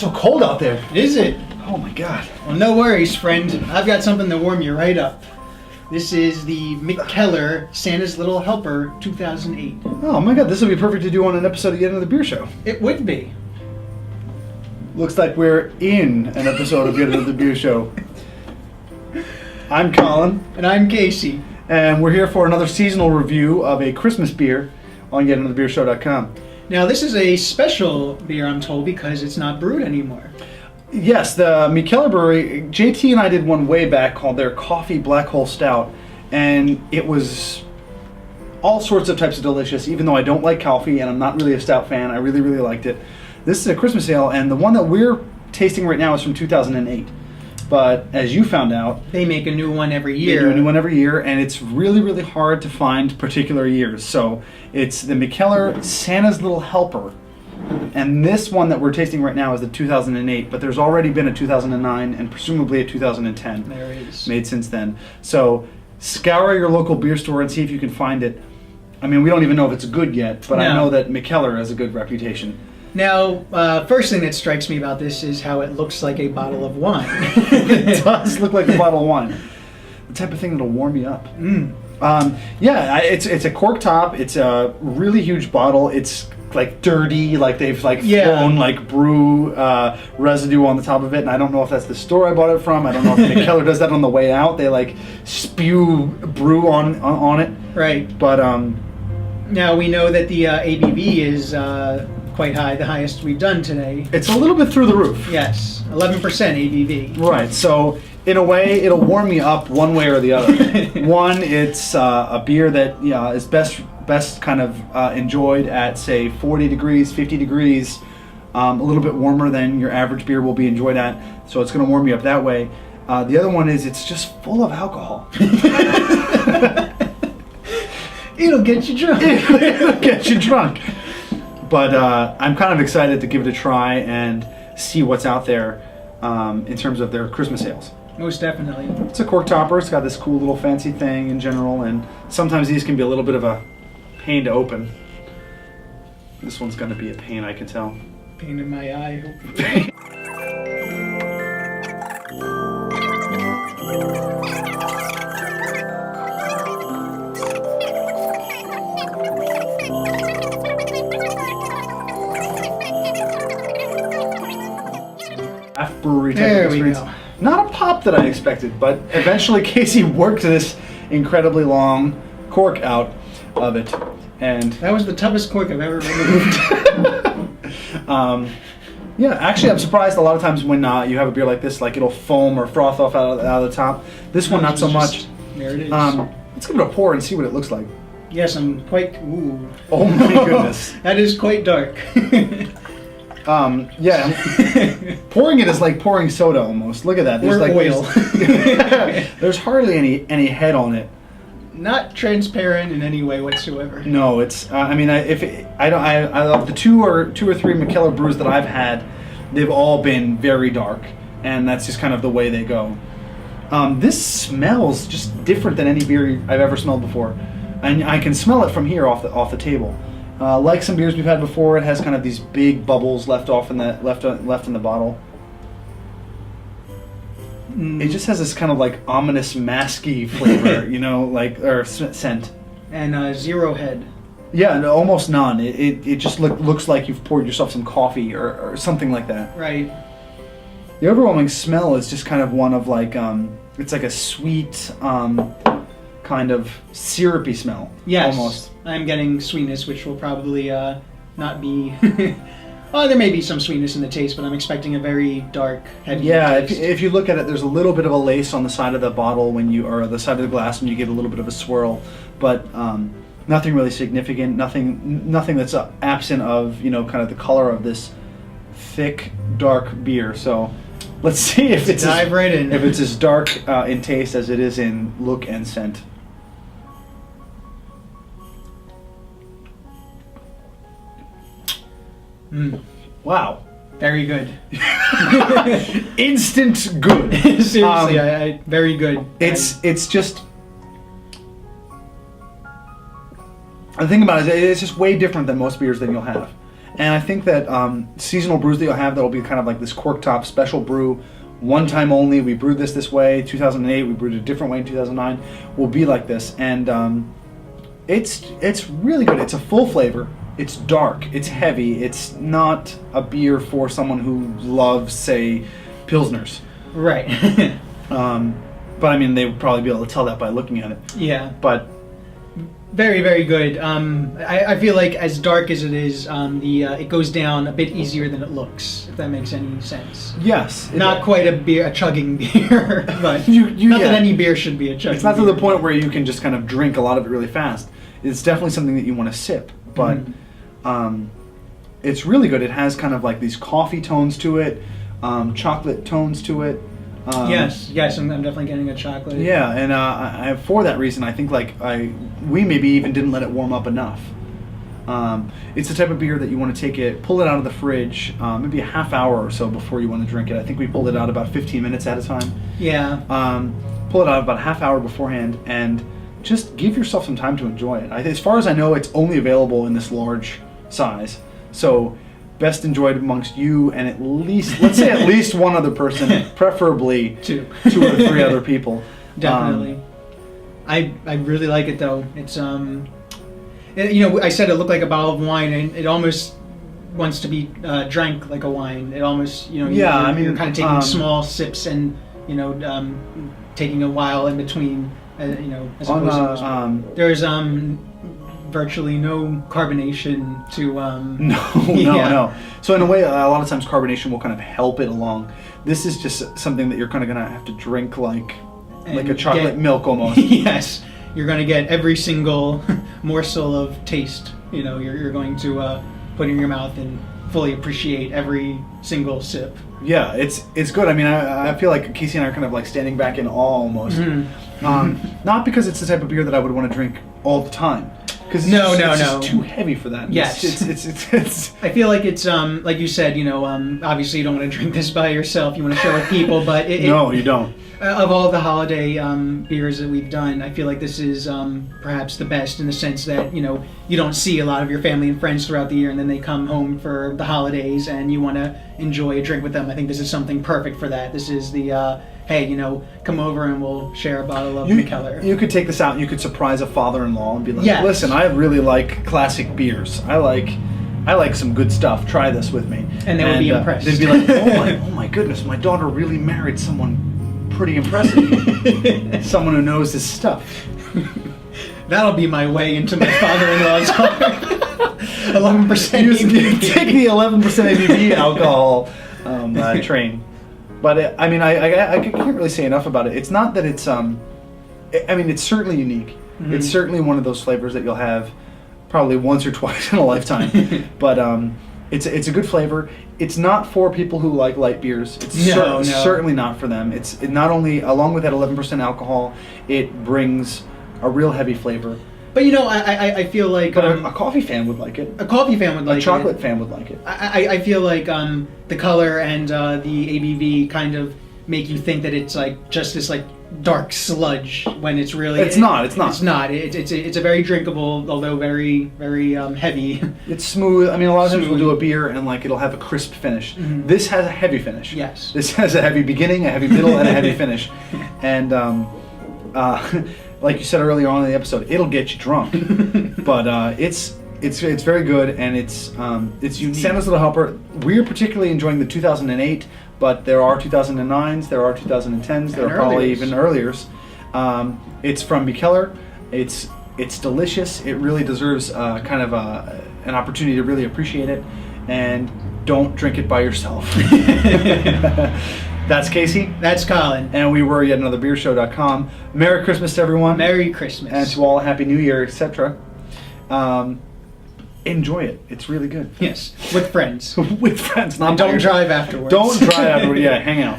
it's so cold out there. Is it? Oh my God. Well, no worries, friend. I've got something to warm you right up. This is the Mikkeller Santa's Little Helper 2008. Oh my God, this would be perfect to do on an episode of Yet Another Beer Show. It would be. Looks like we're in an episode of Yet Another Beer Show. I'm Colin. And I'm Kasey. And we're here for another seasonal review of a Christmas beer on yetanotherbeershow.com. Now, this is a special beer, I'm told, because it's not brewed anymore. Yes, the Mikkeller Brewery, JT and I did one way back called their Coffee Black Hole Stout, and it was all sorts of types of delicious, even though I don't like coffee and I'm not really a stout fan. I really, really liked it. This is a Christmas ale, and the one that we're tasting right now is from 2008. But as you found out, they make a new one every year. They do a new one every year, and it's really, really hard to find particular years. So it's the Mikkeller Santa's Little Helper. And this one that we're tasting right now is the 2008, but there's already been a 2009 and presumably a 2010 there it is. Made since then. So scour your local beer store and see if you can find it. I mean, we don't even know if it's good yet, but I know that Mikkeller has a good reputation. Now, first thing that strikes me about this is how it looks like a bottle of wine. It does look like a bottle of wine. The type of thing that'll warm you up. It's a cork top. It's a really huge bottle. It's like dirty, like they've thrown like brew residue on the top of it, and I don't know if that's the store I bought it from. I don't know if Mikkeller does that on the way out. They like spew brew on it. Right. But now we know that the ABV is quite high, the highest we've done today. It's a little bit through the roof. Yes, 11% ABV. Right. So in a way, it'll warm me up one way or the other. One, it's a beer that is best kind of enjoyed at, say, 40 degrees, 50 degrees, a little bit warmer than your average beer will be enjoyed at, so it's going to warm you up that way. The other one is it's just full of alcohol. It'll get you drunk. It'll get you drunk. But I'm kind of excited to give it a try and see what's out there in terms of their Christmas ales. Most definitely. It's a cork topper. It's got this cool little fancy thing in general, and sometimes these can be a little bit of a pain to open. This one's going to be a pain, I can tell. Pain in my eye, hopefully. Brewery type there of experience. We go. Not a pop that I expected, but eventually Kasey worked this incredibly long cork out of it, and that was the toughest cork I've ever removed. Actually, I'm surprised a lot of times when you have a beer like this, like it'll foam or froth off out of the top. This one, not so much. There it is. Let's give it a pour and see what it looks like. Yes, I'm quite. Ooh. Oh my goodness. That is quite dark. Pouring it is like pouring soda almost. Look at that. There's like oil. There's hardly any head on it. Not transparent in any way whatsoever. No, it's. I love the two or three Mikkeller brews that I've had. They've all been very dark, and that's just kind of the way they go. This smells just different than any beer I've ever smelled before, and I can smell it from here off the table. Like some beers we've had before, it has kind of these big bubbles left in the bottle. It just has this kind of like ominous, masky flavor, or scent. And zero head. Yeah, no, almost none. It just looks like you've poured yourself some coffee or something like that. Right. The overwhelming smell is just kind of one of like it's like a sweet kind of syrupy smell. Yes. Almost. I'm getting sweetness, which will probably not be. Well, there may be some sweetness in the taste, but I'm expecting a very dark, heavy taste. If you look at it, there's a little bit of a lace on the side of the bottle or the side of the glass when you get a little bit of a swirl, but nothing really significant. Nothing that's absent of kind of the color of this thick, dark beer. So let's see if it's as dark in taste as it is in look and scent. Wow. Very good. Instant good. Seriously, very good. It's just... The thing about it is it's just way different than most beers that you'll have. And I think that seasonal brews that you'll have that'll be kind of like this cork top special brew, one time only. We brewed this way. 2008, we brewed it a different way in 2009. Will be like this, and it's really good. It's a full flavor. It's dark. It's heavy. It's not a beer for someone who loves, say, pilsners. Right. But I mean, they would probably be able to tell that by looking at it. Yeah. But very, very good. I feel like as dark as it is, it goes down a bit easier than it looks, if that makes any sense. yes, Not quite a chugging beer, but not that any beer should be a chugging. It's not beer. to the point where you can just kind of drink a lot of it really fast. It's definitely something that you want to sip, but it's really good. It has kind of like these coffee tones to it, chocolate tones to it. Yes, I'm definitely getting a chocolate. Yeah, and I for that reason, I think we maybe even didn't let it warm up enough. It's the type of beer that you want to take it, pull it out of the fridge, maybe a half hour or so before you want to drink it. I think we pulled it out about 15 minutes at a time. Yeah. Pull it out about a half hour beforehand, and just give yourself some time to enjoy it. As far as I know, it's only available in this large size, so best enjoyed amongst you and at least, let's say at least one other person, preferably two or three other people. Definitely. I really like it though. It's I said it looked like a bottle of wine, and it almost wants to be drank like a wine. It almost you're kind of taking small sips and taking a while in between. As opposed to there's virtually no carbonation to no. So in a way, a lot of times carbonation will kind of help it along. This is just something that you're kind of gonna have to drink like a chocolate milk almost. Yes, you're gonna get every single morsel of taste. You're going to put in your mouth and fully appreciate every single sip. Yeah, it's good. I mean, I feel like Kasey and I are kind of like standing back in awe almost. Not because it's the type of beer that I would want to drink all the time. Because it's just too heavy for that. Yes, it's I feel like it's like you said. Obviously you don't want to drink this by yourself. You want to share with people, but no, you don't. Of all the holiday beers that we've done, I feel like this is perhaps the best in the sense that you don't see a lot of your family and friends throughout the year, and then they come home for the holidays, and you want to enjoy a drink with them. I think this is something perfect for that. This is the hey, come over and we'll share a bottle of Mikkeller. You could take this out and you could surprise a father-in-law and be like, listen, I really like classic beers. I like some good stuff. Try this with me. And they would be impressed. They'd be like, oh my goodness, my daughter really married someone pretty impressive. Someone who knows his stuff. That'll be my way into my father-in-law's heart. 11% ABV. Take the 11% ABV alcohol train. But I can't really say enough about it. It's not that it's it's certainly unique. Mm-hmm. It's certainly one of those flavors that you'll have probably once or twice in a lifetime. But it's a good flavor. It's not for people who like light beers. It's certainly not for them. It not only, along with that 11% alcohol, it brings a real heavy flavor. But I feel like a coffee fan would like it. A coffee fan would like it. A chocolate fan would like it. I feel like the color and the ABV kind of make you think that it's like just this like dark sludge when it's really it's not. It's not. It's a very drinkable, although very very heavy. It's smooth. I mean, a lot of times we'll do a beer and like it'll have a crisp finish. Mm-hmm. This has a heavy finish. Yes. This has a heavy beginning, a heavy middle, and a heavy finish. And like you said earlier on in the episode, it'll get you drunk. But it's very good, and it's unique. Santa's Little Helper. We're particularly enjoying the 2008, but there are 2009s, there are 2010s, there are probably even earliers. It's from Mikkeller. It's delicious. It really deserves kind of an opportunity to really appreciate it, and don't drink it by yourself. That's Kasey. That's Colin. And we were yetanotherbeershow.com. Merry Christmas to everyone. Merry Christmas. And to all, a Happy New Year, etc. Enjoy it. It's really good. Yes. With friends. With friends. Not don't drive afterwards. Don't drive afterwards. Yeah, hang out.